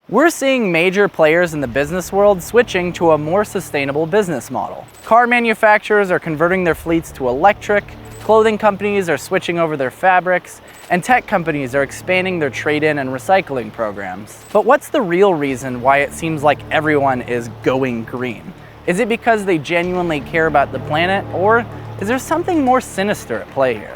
We're seeing major players in the business world switching to a more sustainable business model. Car manufacturers are converting their fleets to electric, clothing companies are switching over their fabrics, and tech companies are expanding their trade-in and recycling programs. But what's the real reason why it seems like everyone is going green? Is it because they genuinely care about the planet, or is there something more sinister at play here?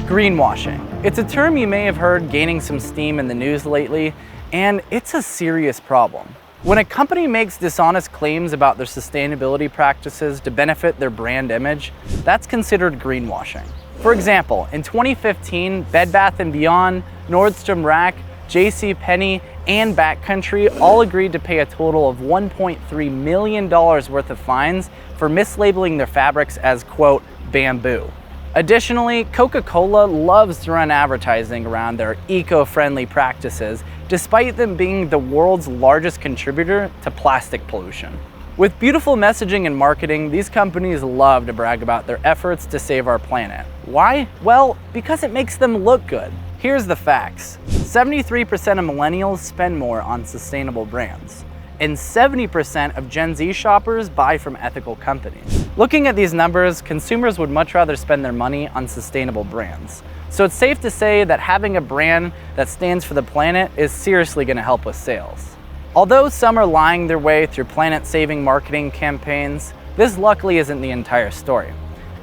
Greenwashing. It's a term you may have heard gaining some steam in the news lately, and it's a serious problem. When a company makes dishonest claims about their sustainability practices to benefit their brand image, that's considered greenwashing. For example, in 2015, Bed Bath & Beyond, Nordstrom Rack, JCPenney, and Backcountry all agreed to pay a total of $1.3 million worth of fines for mislabeling their fabrics as, quote, bamboo. Additionally, Coca-Cola loves to run advertising around their eco-friendly practices, despite them being the world's largest contributor to plastic pollution. With beautiful messaging and marketing, these companies love to brag about their efforts to save our planet. Why? Well, because it makes them look good. Here's the facts. 73% of millennials spend more on sustainable brands, and 70% of Gen Z shoppers buy from ethical companies. Looking at these numbers, consumers would much rather spend their money on sustainable brands. So it's safe to say that having a brand that stands for the planet is seriously going to help with sales. Although some are lying their way through planet-saving marketing campaigns, this luckily isn't the entire story.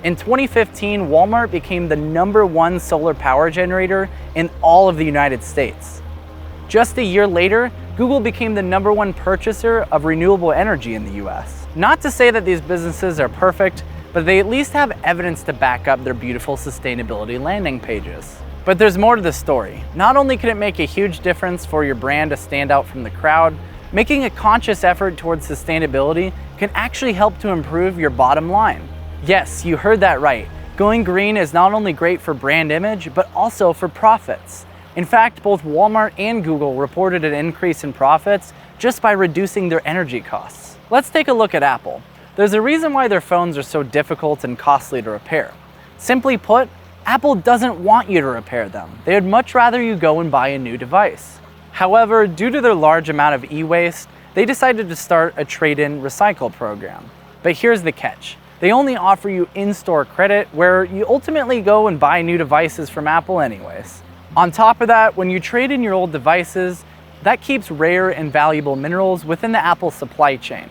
In 2015, Walmart became the #1 solar power generator in all of the United States. Just a year later, Google became the #1 purchaser of renewable energy in the US. Not to say that these businesses are perfect, but they at least have evidence to back up their beautiful sustainability landing pages. But there's more to the story. Not only can it make a huge difference for your brand to stand out from the crowd, making a conscious effort towards sustainability can actually help to improve your bottom line. Yes, you heard that right. Going green is not only great for brand image, but also for profits. In fact, both Walmart and Google reported an increase in profits just by reducing their energy costs. Let's take a look at Apple. There's a reason why their phones are so difficult and costly to repair. Simply put, Apple doesn't want you to repair them. They would much rather you go and buy a new device. However, due to their large amount of e-waste, they decided to start a trade-in recycle program. But here's the catch. They only offer you in-store credit where you ultimately go and buy new devices from Apple anyways. On top of that, when you trade in your old devices, that keeps rare and valuable minerals within the Apple supply chain.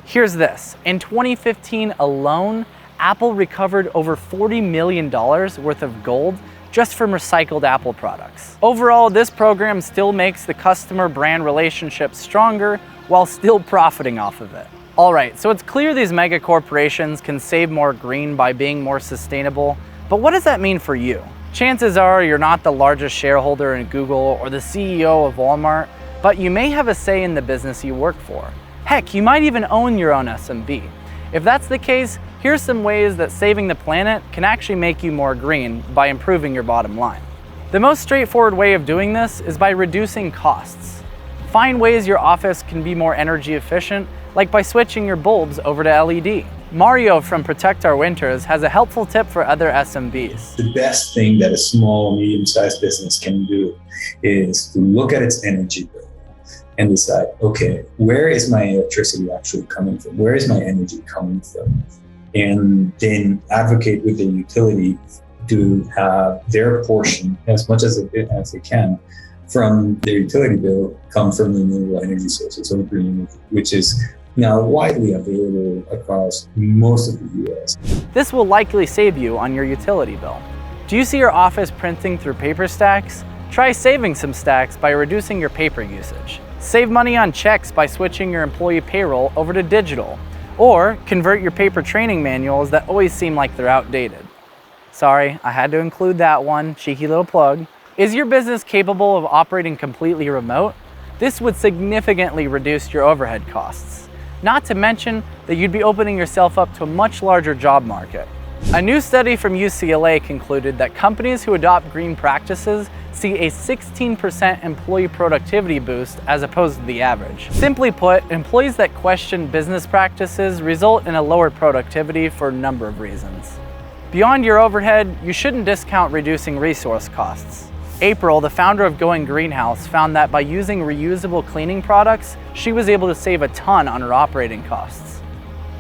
Here's this. In 2015 alone, Apple recovered over $40 million worth of gold just from recycled Apple products. Overall, this program still makes the customer brand relationship stronger while still profiting off of it. All right, so it's clear these mega corporations can save more green by being more sustainable, but what does that mean for you? Chances are you're not the largest shareholder in Google or the CEO of Walmart, but you may have a say in the business you work for. Heck, you might even own your own SMB. If that's the case, here's some ways that saving the planet can actually make you more green by improving your bottom line. The most straightforward way of doing this is by reducing costs. Find ways your office can be more energy efficient, like by switching your bulbs over to LED. Mario from Protect Our Winters has a helpful tip for other SMBs. The best thing that a small, medium-sized business can do is to look at its energy bill and decide, okay, where is my electricity actually coming from? Where is my energy coming from? And then advocate with the utility to have their portion, as much as they can, from their utility bill come from renewable energy sources, or green, which is now widely available across most of the US. This will likely save you on your utility bill. Do you see your office printing through paper stacks? Try saving some stacks by reducing your paper usage. Save money on checks by switching your employee payroll over to digital, or convert your paper training manuals that always seem like they're outdated. Sorry, I had to include that one, cheeky little plug. Is your business capable of operating completely remote? This would significantly reduce your overhead costs. Not to mention that you'd be opening yourself up to a much larger job market. A new study from UCLA concluded that companies who adopt green practices see a 16% employee productivity boost as opposed to the average. Simply put, employees that question business practices result in a lower productivity for a number of reasons. Beyond your overhead, you shouldn't discount reducing resource costs. April, the founder of Going Greenhouse, found that by using reusable cleaning products, she was able to save a ton on her operating costs.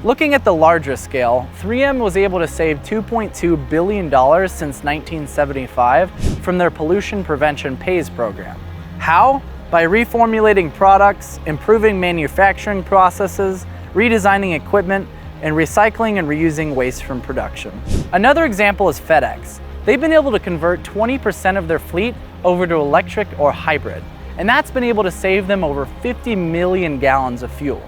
Looking at the larger scale, 3M was able to save $2.2 billion since 1975 from their pollution prevention pays program. How? By reformulating products, improving manufacturing processes, redesigning equipment, and recycling and reusing waste from production. Another example is FedEx. They've been able to convert 20% of their fleet over to electric or hybrid, and that's been able to save them over 50 million gallons of fuel.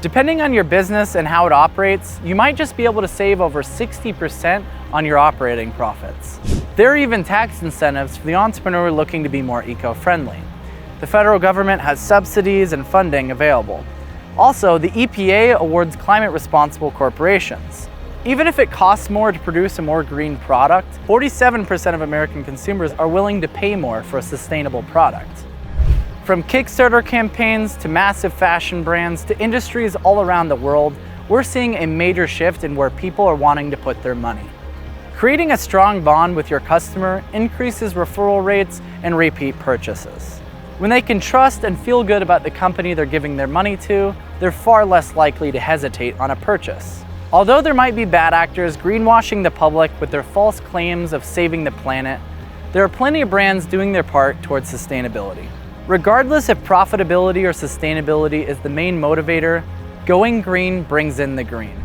Depending on your business and how it operates, you might just be able to save over 60% on your operating profits. There are even tax incentives for the entrepreneur looking to be more eco-friendly. The federal government has subsidies and funding available. Also, the EPA awards climate responsible corporations. Even if it costs more to produce a more green product, 47% of American consumers are willing to pay more for a sustainable product. From Kickstarter campaigns to massive fashion brands to industries all around the world, we're seeing a major shift in where people are wanting to put their money. Creating a strong bond with your customer increases referral rates and repeat purchases. When they can trust and feel good about the company they're giving their money to, they're far less likely to hesitate on a purchase. Although there might be bad actors greenwashing the public with their false claims of saving the planet, there are plenty of brands doing their part towards sustainability. Regardless if profitability or sustainability is the main motivator, going green brings in the green.